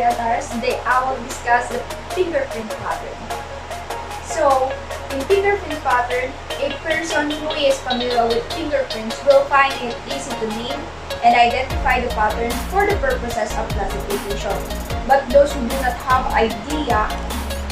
tutorials, today I will discuss the fingerprint pattern. So, in fingerprint pattern, a person who is familiar with fingerprints will find it easy to name and identify the pattern for the purposes of classification. But those who do not have idea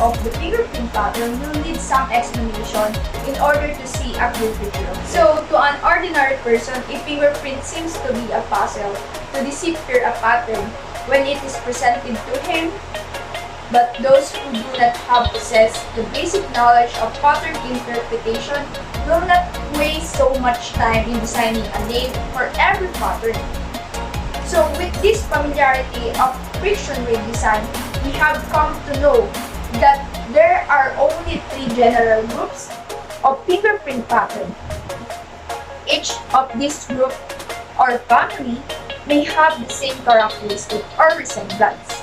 of the fingerprint pattern will need some explanation in order to see a clear picture. So, to an ordinary person, a fingerprint seems to be a puzzle to decipher a pattern when it is presented to him. But those who do not have possessed the basic knowledge of pattern interpretation will not waste so much time in designing a name for every pattern. So, with this familiarity of friction rate design, we have come to know that there are only three general groups of fingerprint pattern. Each of these group or family may have the same characteristic or resemblance,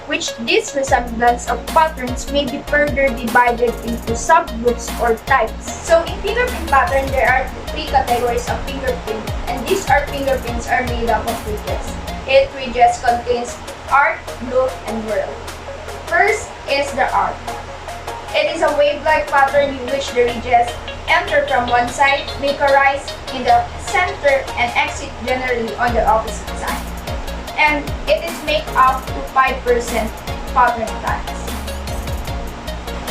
which this resemblance of patterns may be further divided into subgroups or types. So in fingerprint pattern, there are three categories of fingerprint, and these fingerprints are made up of ridges. Each ridges contains arc, loop, and whirl. First is the arc. It is a wave-like pattern in which the ridges enter from one side, make a rise in the center, and exit generally on the opposite side. And it is made up to 5% pattern types.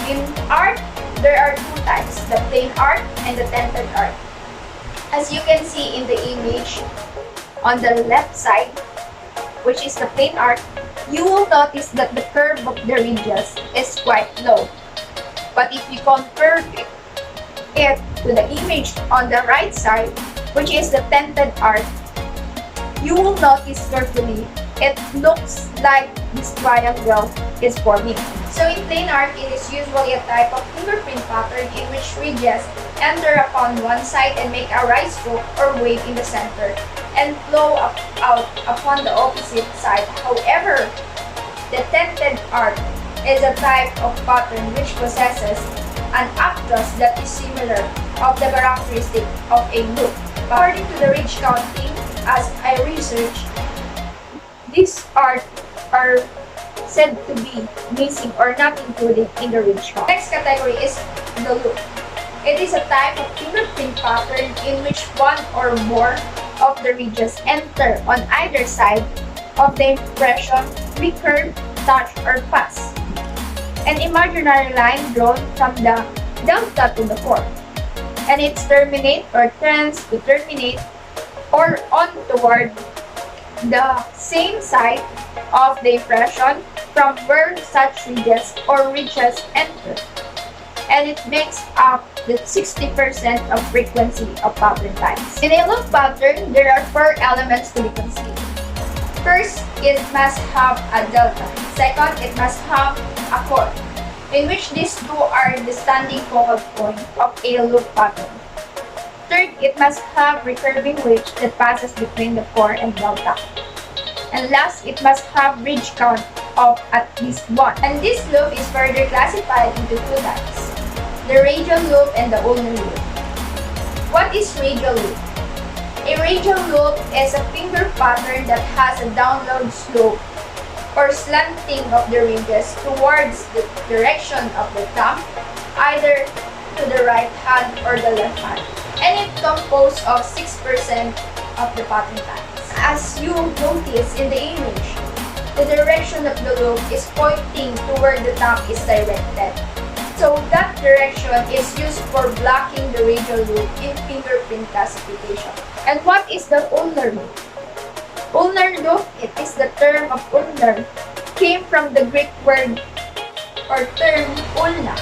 In arc, there are two types, the plain arc and the tented arc. As you can see in the image on the left side, which is the plain arc, you will notice that the curve of the ridges is quite low. But if you compare it to the image on the right side, which is the tented arc, you will notice carefully it looks like this triangle is forming. So in plain arc, it is usually a type of fingerprint pattern in which ridges enter upon one side and make a rise stroke or wave in the center and flow out upon the opposite side. However, the tented arc is a type of pattern which possesses an upthrust that is similar of the characteristic of a loop. According to the ridge counting, as I researched, these are said to be missing or not included in the ridge count. Next category is the loop. It is a type of fingerprint pattern in which one or more of the ridges enter on either side of the impression, recurve, touch, or pass. An imaginary line drawn from the delta to the core, and its terminate or tends to terminate or on toward the same side of the impression from where such ridges or ridges enter, and it makes up the 60% of frequency of pattern types. In a loop pattern, there are four elements to be considered. First, it must have a delta. Second, it must have a core, in which these two are the standing focal point of a loop pattern. Third, it must have recurving ridge that passes between the core and delta. And last, it must have ridge count of at least one. And this loop is further classified into two types, the radial loop and the ulnar loop. What is radial loop? A radial loop is a finger pattern that has a downward slope or slanting of the ridges towards the direction of the thumb, either to the right hand or the left hand. And it composed of 6% of the pattern types. As you notice in the image, the direction of the loop is pointing to where the thumb is directed. So that direction is used for blocking the radial loop in fingerprint classification. And what is the ulnar loop? Ulnar loop, it is the term of ulnar, came from the Greek word or term ulna,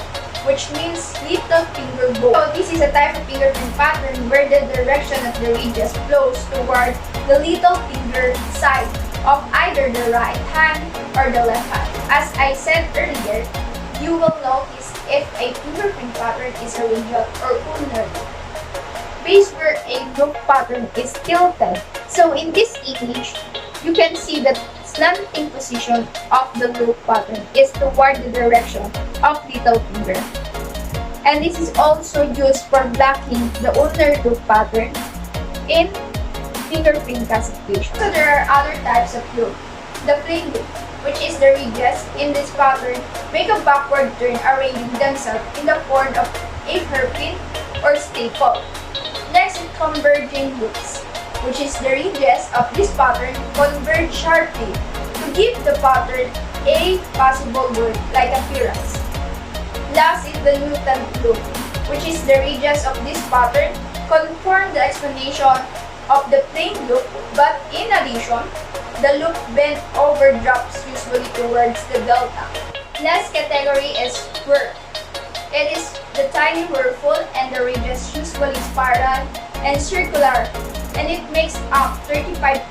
which means little finger bone. So this is a type of fingerprint pattern where the direction of the ridges flows toward the little finger side of either the right hand or the left hand. As I said earlier, you will notice if a fingerprint pattern is a radial or ulnar loop, based where a loop pattern is tilted. So in this image, you can see that slanting position of the loop pattern is toward the direction of little finger. And this is also used for blocking the ulnar loop pattern in fingerprint classification. So there are other types of loop. The plain loop. which is the ridges in this pattern, make a backward turn arranging themselves in the form of a hairpin or staple. Next is converging loops, which is the ridges of this pattern converge sharply to give the pattern a possible word-like appearance. Last is the mutant loop, which is the ridges of this pattern conform the explanation of the plain loop, but in addition, the loop bent over drops usually towards the delta. Last category is whirl. It is the tiny whirlpool and the ridges usually spiral and circular, and it makes up 35%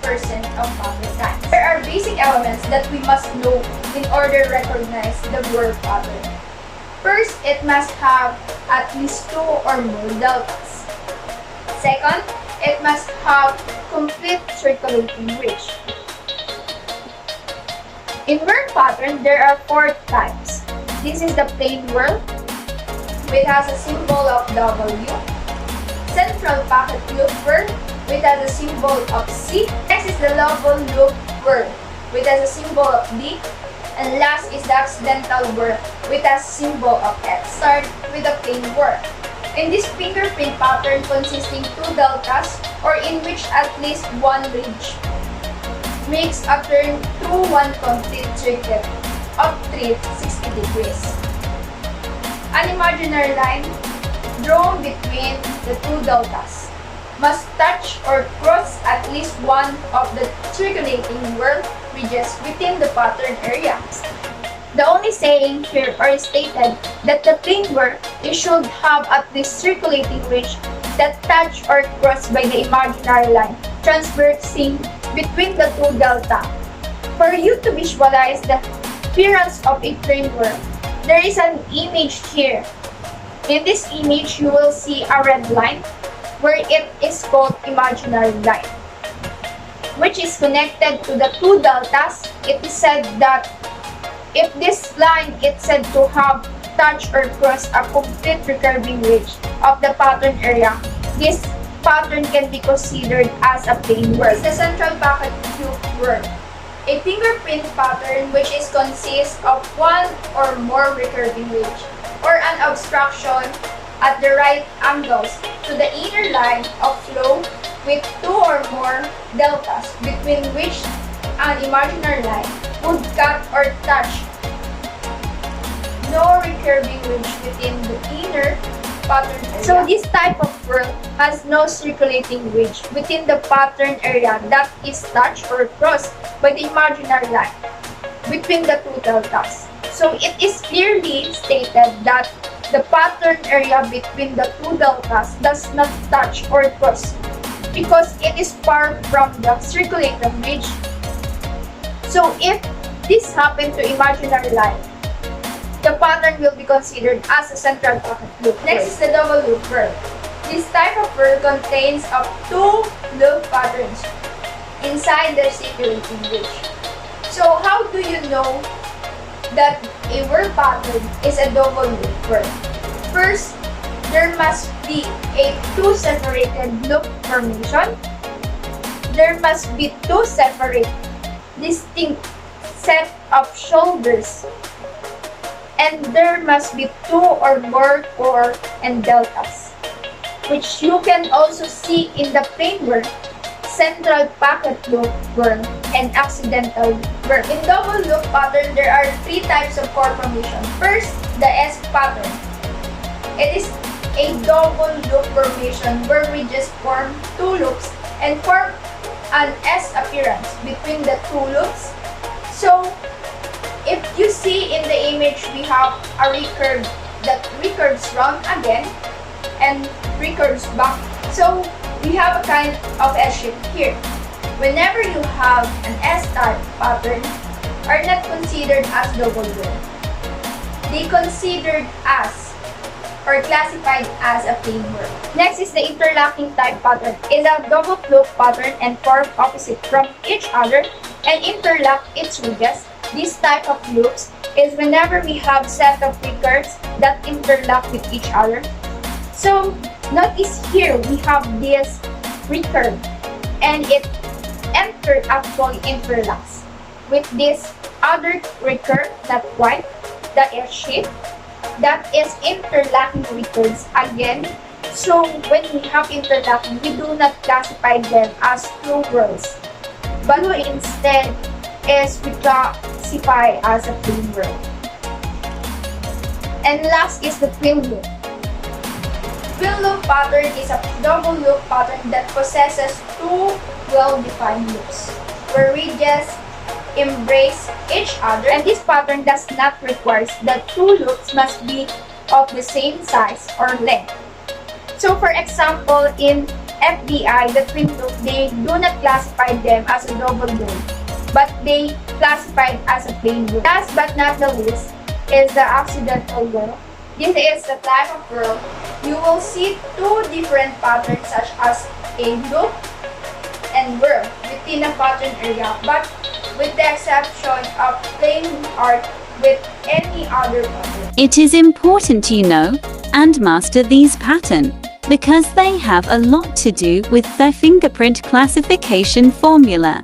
of pattern times. There are basic elements that we must know in order to recognize the whirl pattern. First, it must have at least 2 or more deltas. Second, it must have complete circulating ridge. In whirl pattern, there are 4 types. This is the plain whirl, which has a symbol of W. Central pocket loop whirl, which has a symbol of C. Next is the level loop whirl, which has a symbol of D. And last is the accidental whirl, which has a symbol of X. Start with the plain whirl. In this fingerprint pattern consisting 2 deltas, or in which at least one ridge makes a turn through one complete circuit of 360 degrees. An imaginary line drawn between the 2 deltas must touch or cross at least one of the circulating whirl ridges within the pattern area. The only saying here or stated that the plain whirl should have at least circulating ridge that touch or cross by the imaginary line transversing between the 2 delta. For you to visualize the appearance of a plain whirl, there is an image here. In this image, you will see a red line where it is called imaginary line, which is connected to the 2 deltas. It is said that if this line is said to have touched or crossed a complete recurving ridge of the pattern area, this pattern can be considered as a plain whirl. The central pocket loop whirl, a fingerprint pattern which is consists of one or more recurving ridge or an obstruction at the right angles to the inner line of flow with 2 or more deltas between which an imaginary line would cut or touch. No recurving ridge within the inner pattern area. So this type of whirl has no circulating ridge within the pattern area that is touched or crossed by the imaginary line between the 2 deltas. So it is clearly stated that the pattern area between the 2 deltas does not touch or cross because it is far from the circulating ridge. So if this happened to imaginary line, the pattern will be considered as a central pocket loop. Next is the double loop whirl. This type of whirl contains up 2 loop patterns inside the circulating ridge. So how do you know that a whirl pattern is a double loop whirl? First, there must be a 2 separated loop formation. There must be 2 separate distinct set of shoulders, and there must be 2 or more core and deltas, which you can also see in the plain whirl, central pocket loop whirl, and accidental whirl. In double loop pattern, there are 3 types of core formation. First, the S pattern. It is a double loop formation where we just form 2 loops and form an S appearance between the 2 loops. So, if you see in the image, we have a recurve that recurves round again and recurves back. So, we have a kind of S shape here. Whenever you have an S-type pattern, are not considered as double loop. They considered as or classified as a plain whirl. Next is the interlocking type pattern. It is a double loop pattern and form opposite from each other and interlock its ridges. This type of loops is whenever we have set of recurves that interlock with each other. So notice here we have this recurve and it actually interlocks with this other recurve, not white, that is shape, that is interlocking recurves again. So when we have interlocking, we do not classify them as two whorls, but we instead is we classify as a twin whorl. And last is the twin loop. Twin loop pattern is a double loop pattern that possesses two well-defined loops, where ridges embrace each other, and this pattern does not require that two loops must be of the same size or length. So for example, in FBI, the twin loop, they do not classify them as a double loop, but they classified as a plain loop. Last but not the least is the accidental whorl. This is the type of whorl. You will see two different patterns such as a loop and whorl within a pattern area, but with the exception of plain art with any other pattern. It is important you know and master these patterns because they have a lot to do with the fingerprint classification formula.